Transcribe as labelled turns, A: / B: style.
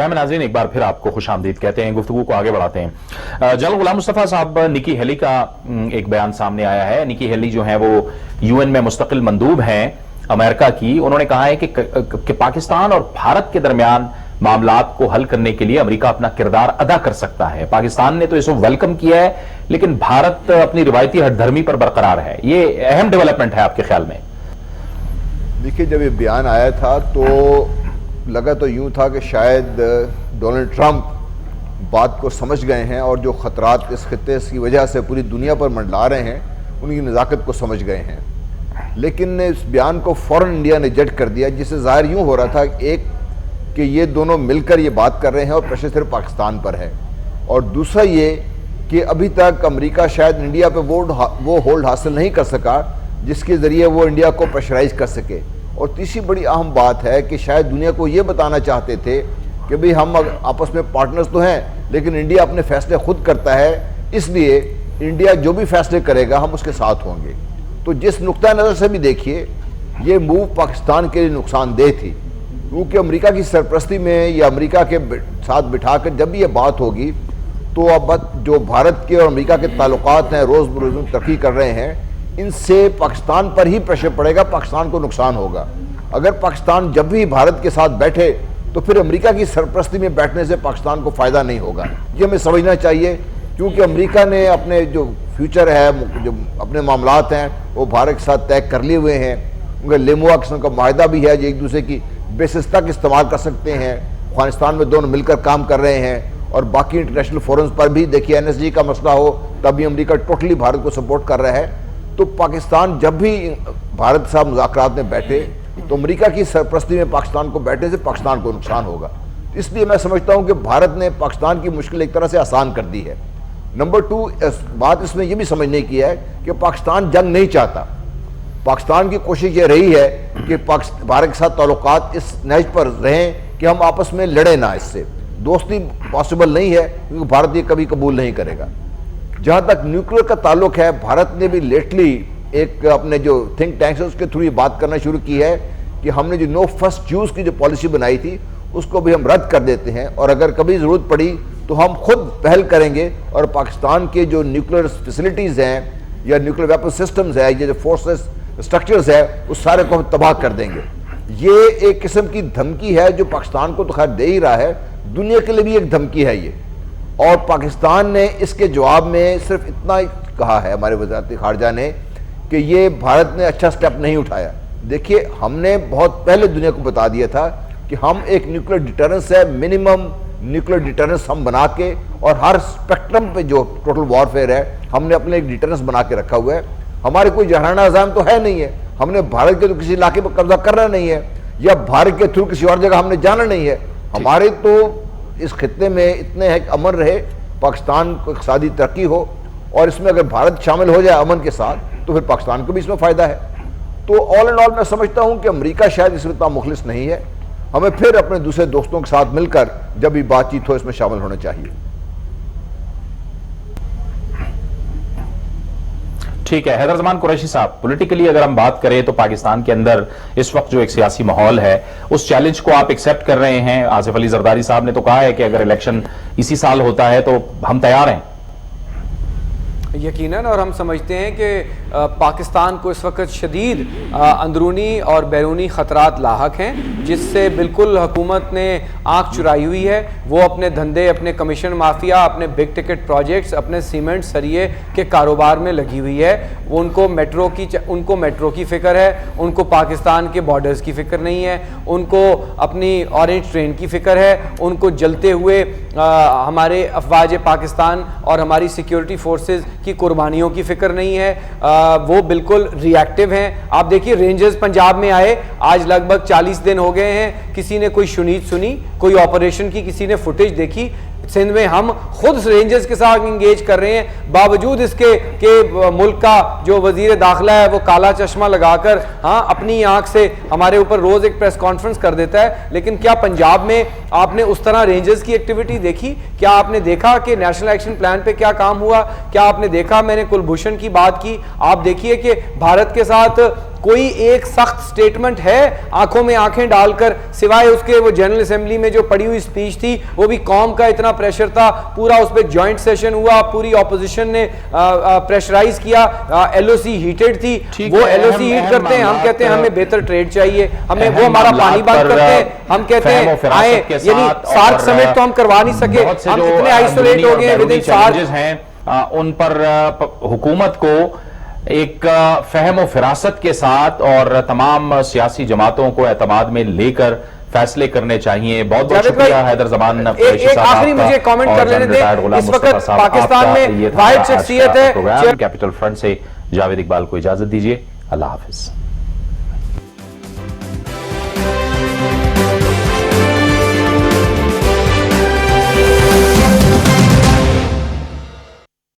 A: Programme में नाज़रीन एक बार फिर आपको खुश आमदीद कहते हैं, गुफ्तगू को आगे बढ़ाते हैं। जनरल गुलाम मुस्तफा साहब, निकी हेली का एक बयान सामने आया है। निकी हेली जो है वो यूएन में मुस्तकिल मंदूब हैं अमेरिका की। उन्होंने कहा है कि पाकिस्तान और भारत के दरमियान मामलात को हल करने के लिए अमेरिका अपना किरदार अदा कर सकता है। पाकिस्तान ने तो इसको वेलकम किया है, लेकिन भारत अपनी रिवायती हठधर्मी पर बरकरार है। ये अहम डेवलपमेंट है आपके ख्याल में?
B: देखिए, जब ये बयान आया था तो लगा तो यूं था कि शायद डोनाल्ड ट्रंप बात को समझ गए हैं और जो ख़तरात इस खित्ते की वजह से पूरी दुनिया पर मंडला रहे हैं उनकी नज़ाकत को समझ गए हैं। लेकिन इस बयान को फ़ौरन इंडिया ने जज कर दिया, जिससे ज़ाहिर यूँ हो रहा था एक कि ये दोनों मिलकर ये बात कर रहे हैं और प्रेशर सिर्फ पाकिस्तान पर है, और दूसरा ये कि अभी तक अमेरिका शायद इंडिया पर वो होल्ड हासिल नहीं कर सका जिसके ज़रिए वो इंडिया को प्रेशराइज कर सके। और तीसरी बड़ी अहम बात है कि शायद दुनिया को ये बताना चाहते थे कि भाई हम आपस में पार्टनर्स तो हैं, लेकिन इंडिया अपने फैसले खुद करता है, इसलिए इंडिया जो भी फैसले करेगा हम उसके साथ होंगे। तो जिस नुक्ता नज़र से भी देखिए, ये मूव पाकिस्तान के लिए नुकसानदेह थी, क्योंकि अमेरिका की सरपरस्ती में या अमेरिका के साथ बिठाकर जब भी ये बात होगी तो अब जो भारत के और अमेरिका के ताल्लुकात हैं रोज़ बरोज़ तरक्की कर रहे हैं, इनसे पाकिस्तान पर ही प्रेशर पड़ेगा, पाकिस्तान को नुकसान होगा। अगर पाकिस्तान जब भी भारत के साथ बैठे तो फिर अमेरिका की सरपरस्ती में बैठने से पाकिस्तान को फ़ायदा नहीं होगा। ये हमें समझना चाहिए, क्योंकि अमेरिका ने अपने जो फ्यूचर है, जो अपने मामलात हैं वो भारत के साथ तय कर लिए हुए हैं। उनका लेमुआ किस्म का माहिदा भी है जो एक दूसरे की बेसिस तक इस्तेमाल कर सकते हैं। अफगानिस्तान में दोनों मिलकर काम कर रहे हैं, और बाकी इंटरनेशनल फोरम्स पर भी देखिए NSG का मसला हो तभी अमेरिका टोटली भारत को सपोर्ट कर रहा है। तो पाकिस्तान जब भी भारत के साथ मुज़ाकरात में बैठे तो अमेरिका की सरपरस्ती में पाकिस्तान को बैठने से पाकिस्तान को नुकसान होगा। इसलिए मैं समझता हूं कि भारत ने पाकिस्तान की मुश्किल एक तरह से आसान कर दी है। नंबर 2 बात इसमें यह भी समझने की है कि पाकिस्तान जंग नहीं चाहता। पाकिस्तान की कोशिश ये रही है कि भारत के साथ ताल्लुकात इस नहज पर रहें कि हम आपस में लड़े ना, इससे दोस्ती पॉसिबल नहीं है, क्योंकि भारत ये कभी कबूल नहीं करेगा। जहाँ तक न्यूक्लियर का ताल्लुक है, भारत ने भी लेटली एक अपने जो थिंक टैंक्स है उसके थ्रू ये बात करना शुरू की है कि हमने जो नो फर्स्ट यूज़ की जो पॉलिसी बनाई थी उसको भी हम रद्द कर देते हैं, और अगर कभी ज़रूरत पड़ी तो हम खुद पहल करेंगे और पाकिस्तान के जो न्यूक्लियर फैसिलिटीज़ हैं या न्यूक्लियर वेपन सिस्टम्स है, ये जो फोर्सेस स्ट्रक्चर्स है, उस सारे को हम तबाह कर देंगे। ये एक किस्म की धमकी है जो पाकिस्तान को तो खैर दे ही रहा है, दुनिया के लिए भी एक धमकी है ये। और पाकिस्तान ने इसके जवाब में सिर्फ इतना ही कहा है हमारे वज़ारत ख़ारजा ने कि ये भारत ने अच्छा स्टेप नहीं उठाया। देखिए, हमने बहुत पहले दुनिया को बता दिया था कि हम एक न्यूक्लियर डिटरेंस है, मिनिमम न्यूक्लियर डिटरेंस हम बना के, और हर स्पेक्ट्रम पे जो टोटल वॉरफेयर है हमने अपने एक डिटरेंस बना के रखा हुआ है। हमारे कोई जहाना अज़ाम तो है नहीं है, हमने भारत के तो किसी इलाके पर कब्जा करना नहीं है, या भारत के थ्रू किसी और जगह हमने जाना नहीं है। हमारे तो इस खित्ते में इतने हैं कि अमन रहे, पाकिस्तान को इक़्तिसादी तरक्की हो, और इसमें अगर भारत शामिल हो जाए अमन के साथ तो फिर पाकिस्तान को भी इसमें फ़ायदा है। तो ऑल एंड ऑल मैं समझता हूँ कि अमेरिका शायद इसमें इतना मुखलिस नहीं है। हमें फिर अपने दूसरे दोस्तों के साथ मिलकर जब भी बातचीत हो इसमें शामिल होना चाहिए।
A: ठीक है, हैदर जमान कुरैशी साहब, पॉलिटिकली अगर हम बात करें तो पाकिस्तान के अंदर इस वक्त जो एक सियासी माहौल है उस चैलेंज को आप एक्सेप्ट कर रहे हैं? आसिफ अली जरदारी साहब ने तो कहा है कि अगर इलेक्शन इसी साल होता है तो हम तैयार हैं।
C: यकीनन, और हम समझते हैं कि पाकिस्तान को इस वक्त शदीद अंदरूनी और बैरूनी ख़तरात लाहक हैं, जिससे बिल्कुल हुकूमत ने आँख चुराई हुई है। वो अपने धंधे, अपने कमीशन माफिया, अपने बिग टिकट प्रोजेक्ट्स, अपने सीमेंट सरिये के कारोबार में लगी हुई है। वो उनको मेट्रो की फ़िक्र है, उनको पाकिस्तान के बॉर्डर्स की फ़िक्र नहीं है, उनको अपनी ऑरेंज ट्रेन की फ़िक्र है, उनको जलते हुए हमारे अफवाज पाकिस्तान और हमारी सिक्योरिटी फोर्सेस की कुर्बानियों की फ़िक्र नहीं है। वो बिल्कुल रिएक्टिव हैं। आप देखिए, रेंजर्स पंजाब में आए, आज लगभग 40 दिन हो गए हैं, किसी ने कोई शुनीद सुनी, कोई ऑपरेशन की किसी ने फुटेज देखी? सिंध में हम खुद रेंजर्स के साथ इंगेज कर रहे हैं, बावजूद इसके कि मुल्क का जो वजीर दाखिला है वो काला चश्मा लगाकर अपनी आंख से हमारे ऊपर रोज एक प्रेस कॉन्फ्रेंस कर देता है। लेकिन क्या पंजाब में आपने उस तरह रेंजर्स की एक्टिविटी देखी? क्या आपने देखा कि नेशनल एक्शन प्लान पे क्या काम हुआ? क्या आपने देखा, मैंने कुलभूषण की बात की, आप देखिए कि भारत के साथ کوئی ایک سخت سٹیٹمنٹ ہے آنکھوں میں آنکھیں ڈال کر، سوائے اس کے وہ جنرل اسمبلی میں جو پڑی ہوئی سپیچ تھی، وہ بھی قوم کا اتنا پریشر تھا، پورا اس پہ جوائنٹ سیشن ہوا، پوری اپوزیشن نے پریشرائز کیا، ایل او سی ہیٹڈ تھی، وہ ایل او سی ہیٹ کرتے ہیں، ہم کہتے ہیں ہمیں بہتر ٹریڈ چاہیے، ہمیں وہ ہمارا پانی بند کرتے ہیں، ہم کہتے ہیں آئے، یعنی سارک سمٹ تو ہم کروا نہیں سکے، ہم اتنے آئسولیٹ ہو گئے ود ان سارک
A: ہیں ان پر حکومت کو ایک فہم و فراست کے ساتھ اور تمام سیاسی جماعتوں کو اعتماد میں لے کر فیصلے کرنے چاہیے. بہت بہت شکریہ حیدر زمان قریشی
C: ایک
A: صاحب
C: آخری
A: آپ کا
C: مجھے کامنٹ
A: اور
C: کر لینے دیں.
A: ریٹائرڈ غلام
C: اس
A: مصطفیٰ
C: وقت
A: صاحب
C: پاکستان
A: آپ کا
C: میں
A: یہ تھا
C: واحد
A: آج کا
C: شخصیت ہے
A: پروگرام. کیپٹل فرنٹ سے جاوید اقبال کو اجازت دیجیے. اللہ حافظ.